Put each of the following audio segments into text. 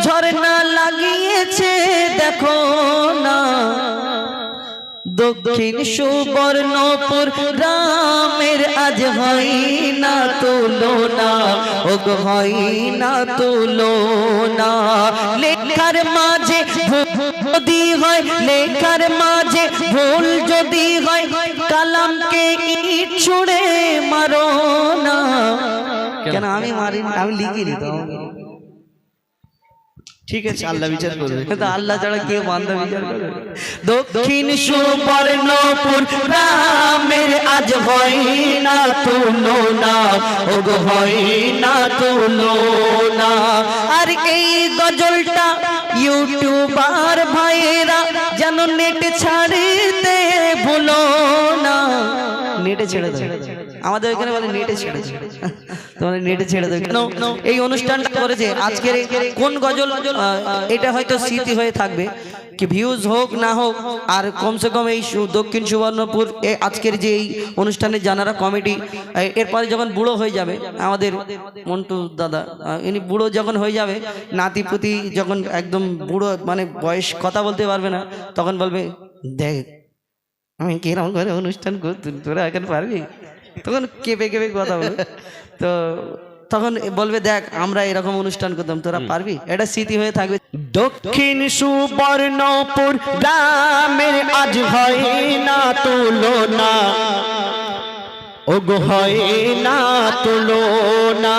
ঝর্ণা লাগিয়েছে দেখো না, দক্ষিণ সুবর্ণপুর গ্রামের আজ হয় না তুলনা, ওগো হয় না তুলনা। লেখার মাঝে যদি হয়, লেখার মাঝে ভুল যদি হয়, কালামকে ইট ছুঁড়ে মারো না। কেন আমি মারি, আমি লিখিনি তো। ঠিক আছে, আল্লাহ বিচার করবে, কিন্তু আল্লাহ ছাড়া কেউ বান্দা বিচার করবে? দক্ষিণ সুবর্ণপুর গ্রামের আজ হয় না তুলনা, ওগো হয় না তুলনা। আর এই গজলটা ইউটিউবার ভাইয়েরা যেন নেট ছাড়তে ভুলো না। নেটে ছেড়ে দেবে, আমাদের ওইখানে বলে নেটে ছেড়ে দেবে, তোমাদের নেটে ছেড়ে দেবে। এই অনুষ্ঠানটা করেছে আজকের কোন গজল, এটা হয়তো স্মৃতি হয়ে থাকবে, কি ভিউজ হোক না হোক, আর কমসে কম এই দক্ষিণ সুবর্ণপুর আজকের যে এই অনুষ্ঠানের জানারা কমিটি, এরপরে যখন বুড়ো হয়ে যাবে আমাদের মন্টু দাদা, ইনি বুড়ো যখন হয়ে যাবে, নাতিপুতি যখন একদম বুড়ো মানে বয়স কথা বলতে পারবে না, তখন বলবে দেখ আমি কিরকম করে অনুষ্ঠান করছি, তোরা এখন পারবি? তখন কেঁপে কেঁপে কথা বলবে, তো তখন বলবে দেখ আমরা এরকম অনুষ্ঠান করতাম, তোরা পারবি? এটা স্মৃতি হয়ে থাকবে। দক্ষিণ সুবর্ণপুর গ্রামের আজ হয় না তুলনা, ওগো হয় না তুলনা।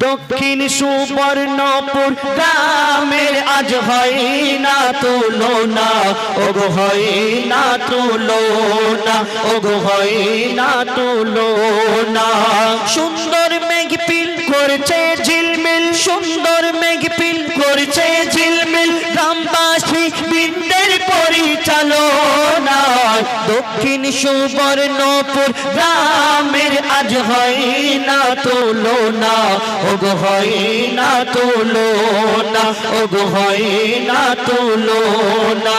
দক্ষিণ সুবর্ণপুর গ্রামের আজ হয় না তুলনা, ওগো হয় না তুলনা, ওগো হয় না তুলনা। সুন্দর মেঘপিল করছে ঝিলমিল, সুন্দর মেঘপিল করছে ঝিলমিল, গ্রামবাসী বৃন্দের পরিচালনা। দক্ষিণ সুবর্ণপুর গ্রামের আজ হয় না তুলনা, ওগো হয় না তুলনা, ওগো হয় না তুলনা।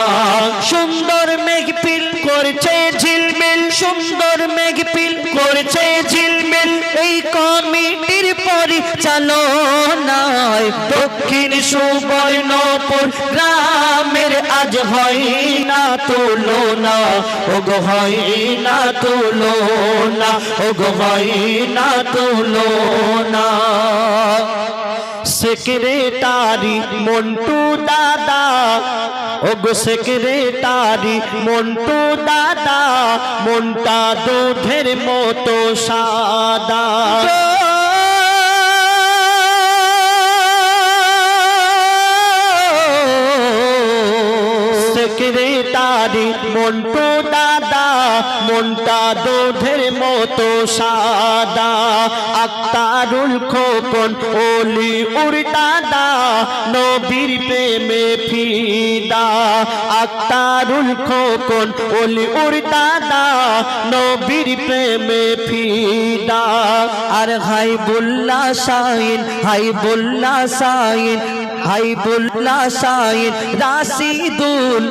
সুন্দর মেঘপিল করছে ঝিলমিল, সুন্দর মেঘপিল করছে ঝিলমিল, এই কমিটির পরিচালনায় দক্ষিণ সুবর্ণপুর গ্রামের আজ হয় না তুলনা, ওগো হয় না তুলনা, ওগো হয় না তুলনা। সেক্রেটারি মন্টু দাদা, ওগো সেক্রেটারি মন্টু দাদা, মনটা দুধের মতো সাদা। সেক্রেটারি মন্টু দাদা, মনটা দুধের মতো সাদা। আক্তারুল খোকন ওলি উর দাদা, নবীর প্রেমে ফিদা। আক্তারুল খোকন ওলি উর দাদা, নবীর প্রেমে ফিদা। আর হাইবুল্লাহ শাহিন, হাইবুল্লাহ শাহিন, হাইবুল্লাহ শাহিন রাশিদুল,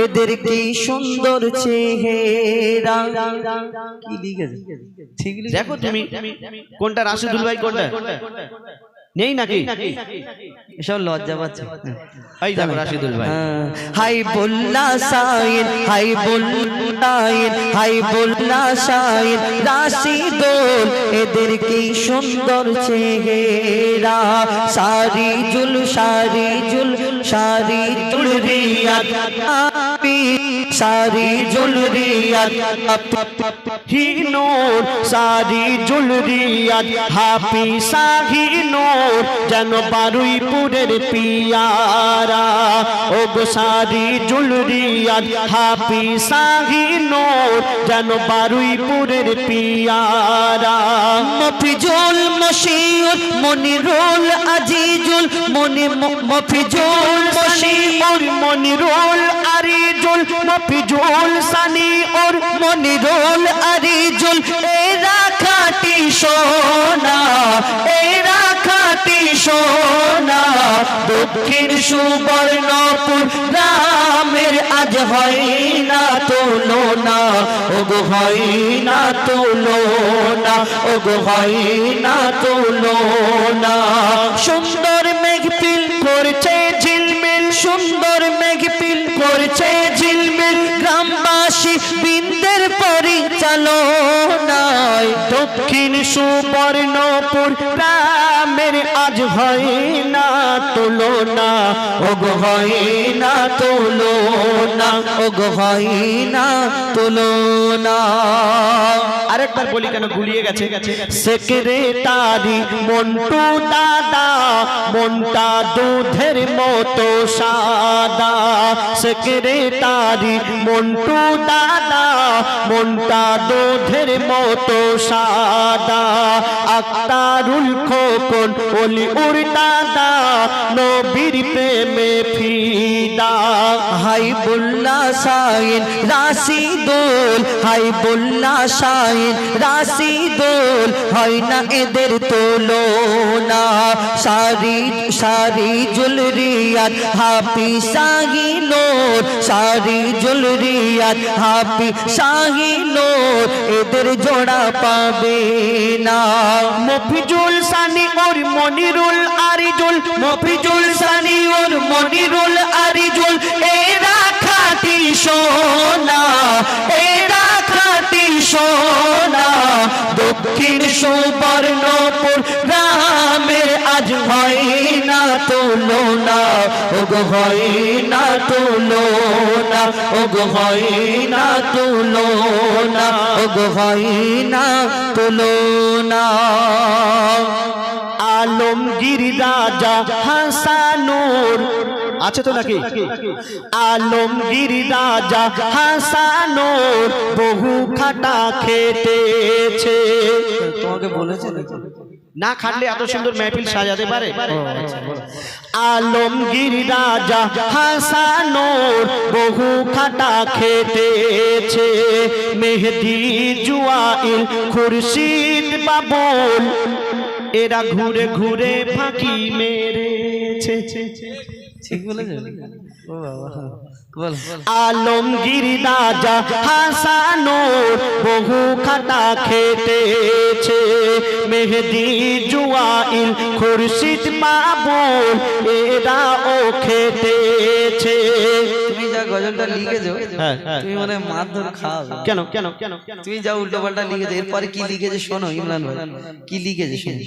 এদের কি সুন্দর চেহারা। কি লিখেছে ঠিক দেখো তুমি, কোনটা রাশিদুল ভাই কোনটা নেই নাকি? এসব লজ্জা পাচ্ছে। এই দেখো রাশিদুল ভাই, হাইবুল্লাহ শাহিন, হাইবুল্লাহ শাহিন, হাইবুল্লাহ শাহিন রাশিদুল, এদের কি সুন্দর চেহারা। সারি জুল, সারি জুল, সারি জুল রিয়াদ, সারি জুল রিয়াদ নূর, সারি জুল রিয়াদ হাফি শাহি নূর, যেন বারুইপুরের পিয়ারা। ওগো সারি জুল রিয়াদ হাফি শাহি নূর, যেন বারুইপুরের পিয়ারা। মফিজুল মশিউর মনিরুল আজিজুল, মফিজুল মশিউর মনিরুল আরিজুল, মফিজুল সানি ওর মনিরুল আরিজুল, এরা খাঁটি সোনা, এরা খাঁটি সোনা। দক্ষিণ সুবর্ণপুর গ্রামের আজ হয় না তুলনা, ওগো হয় না তুলনা, ওগো হয় না তুলনা। সুন্দর মেঘপিল করছে ঝিলমিল, সুন্দর মেঘপিল করছে ঝিলমিল, গ্রামবাসী বৃন্দের পরিচালনায় দক্ষিণ সুবর্ণপুর গ্রামের আজ হয় না তুলনা, ওগো হয় না তুলনা, ওগো হয় না তুলনা। আরেকবার বলি কেন গুলিয়ে গেছে। সেক্রেটারি মন্টু দাদা, মনটা দুধের মতো সাদা। সেক্রেটারি মন্টু দাদা, মনটা দুধের মতো সাদা। আক্তারুল খোকন অলিউর দাদা, নবীর প্রেমে ফিদা। হাইবুল্লাহ শাহিন রাশিদুল, হাইবুল্লাহ শাহিন রাশিদুল, হয় না এদের তুলনা। সারি সারি জুলরিয়াত হাফিজ শাহিনুর, সারি জুলরিয়াত হাফিজ শাহিনুর, এদের জোড়া পাবে না। মফিজুল সানি ওর মনিরুল আরিজুল, মফিজুল সানি ওর মনিরুল আরিজুল, এরা খাঁটি সোনা, এরা খাঁটি সোনা। দক্ষিণ সুবর্ণপুর গ্রামের আজ হয় না তুলনা, ওগো হয় না তুলনা, ওগো হয় না তুলনা, ওগো হয় না তুলনা। আলমগীর রাজা হাসানুর আছে তো নাকি? আলমগীর রাজা হাসানুর বহু খাটা খেটেছে। তোমাকে বলেছে না খাটলে এত সুন্দর মেহফিল সাজাতে পারে? আলমগীর রাজা হাসানুর বহু খাটা খেটেছে। মেহেদি জুয়াইল খুরশিদ বাবুল, এরা ঘুরে ঘুরে ফাঁকি মেরেছে। ঠিক বলেছে? আলমগীর রাজা হাসানুর বহু খাটা খেটেছে। মেহেদি জুয়াইল খুরশিদ বাবুল, এরাও খেটেছে। তুমি যা গজলটা লিখেছো, তুমি মানে মারধর খাওয়াবে। কেন কেন কেন? তুমি যা উল্টো পাল্টা লিখেছো, এরপরে কি লিখেছে শোনো ইমরান ভাই, কি লিখেছে শোনো।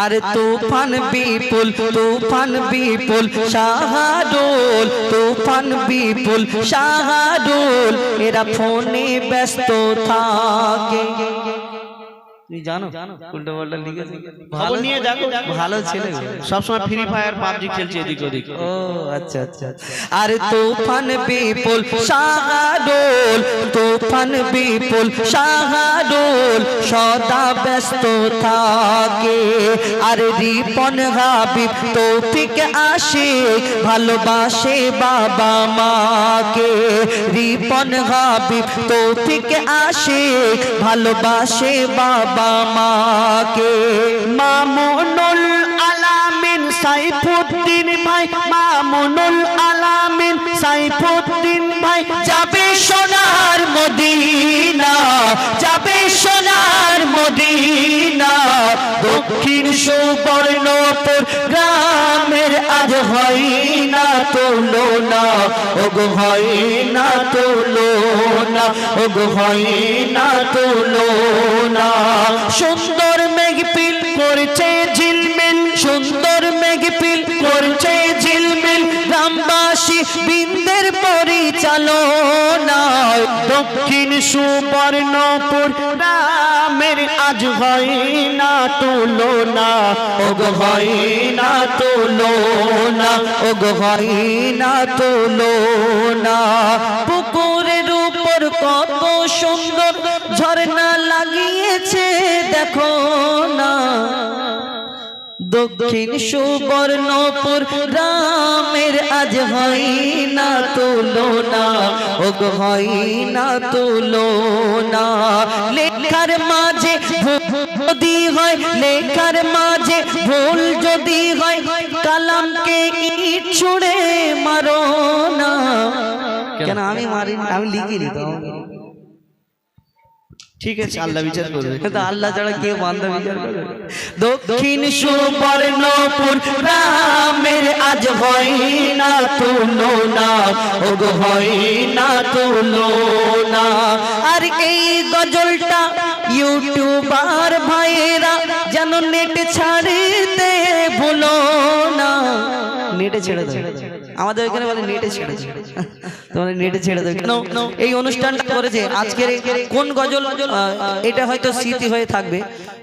আরে তুফান বিপুল, তুফান বিপুল শাহাদুল, তুফান বিপুল শাহাদুল, এরা ফোনে ব্যস্ত থাকে। তুমি জানো উল্টো পাল্টা লিখেছে? খবর নিয়ে দেখো, ভালো ছেলে, সবসময় ফ্রি ফায়ার পাবজি খেলছে এদিক ওদিক। ও আচ্ছা আচ্ছা। আর তুফান বিপুল শাহাদুল, তুফান বিপুল শাহাদুল সদা ব্যস্ত থাকে। আর রিপন হাবিব তৌফিক আশিক ভালোবাসে বাবা মাকে। রিপন হাবিব তৌফিক আশিক ভালোবাসে বাবা মাকে। মামুনুল আলামিন সাইফুদ্দিন ভাই, মামুনুল আলামিন সাইফুদ্দিন ভাই যাবে সোনার মদিনা, যাবে সোনার মদিনা। দক্ষিণ সুবর্ণপুর গ্রামের আজ হয় না তুলনা, ওগো হয় না তুলনা, ওগো হয় না তুলনা। সুন্দর মেঘপিল করছে ঝিলমিল, সুন্দর মেঘপিল করছে ঝিলমিল, গ্রামবাসী বৃন্দের পরিচালনায় দক্ষিণ সুবর্ণপুর গ্রামের আজ হয় না তুলনা, ওগো হয় না তুলনা, ওগো হয় না তুলনা। পুকুরের উপর কত সুন্দর ঝর্ণা লাগিয়েছে দেখো না। দক্ষিণ সুবর্ণপুর গ্রামের আজ হয় না তুলনা, ওগো হয় না তুলনা। লেখার মাঝে যদি হয় লেখার মাঝে ভুল যদি হয় কালামকে ইট ছুঁড়ে মারো না। কেন আমি মারি, আমি লিখিনি তো। ঠিক আছে, আল্লাহ বিচার করবে। কিন্তু আল্লাহ ছাড়া কেউ বান্দা বিচার করবে? দক্ষিণ সুবর্ণপুর রামের আজ হয় না তুলনা, ওগো হয় না তুলনা। আর এই গজলটা ইউটিউবার ভাইয়েরা যেন নেট ছাড়তে ভুলো না। নেটে ছেড়ে দাও, আমাদের এখানে বলে নেটে ছেড়ে দাও, তোমার নেটে ছেড়ে দাও। কেন এই অনুষ্ঠানটা করেছে আজকের কোন গজল, এটা হয়তো স্মৃতি হয়ে থাকবে,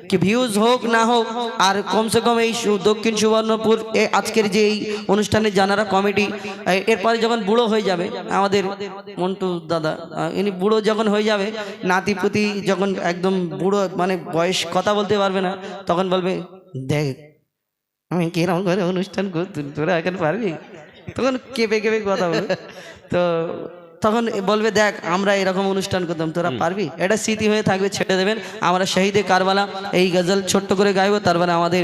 কি ভিউজ হোক না হোক, আর কমসে কম এই দক্ষিণ সুবর্ণপুর আজকের যে এই অনুষ্ঠানের জানারা কমিটি, এরপরে যখন বুড়ো হয়ে যাবে আমাদের মন্টু দাদা, ইনি বুড়ো যখন হয়ে যাবে, নাতিপুতি যখন একদম বুড়ো মানে বয়স কথা বলতে পারবে না, তখন বলবে দেখ আমি কিরকম করে অনুষ্ঠান করতুম, তোরা এখন পারবি? তখন কেঁপে কেঁপে কথা বলবে, তো তখন বলবে দেখ আমরা এরকম অনুষ্ঠান করতাম, তোরা পারবি? এটা স্মৃতি হয়ে থাকবে, ছেড়ে দেবেন। আমরা শহীদে কারবালা এই গজল ছোট্ট করে গাইবো, তারপরে আমাদের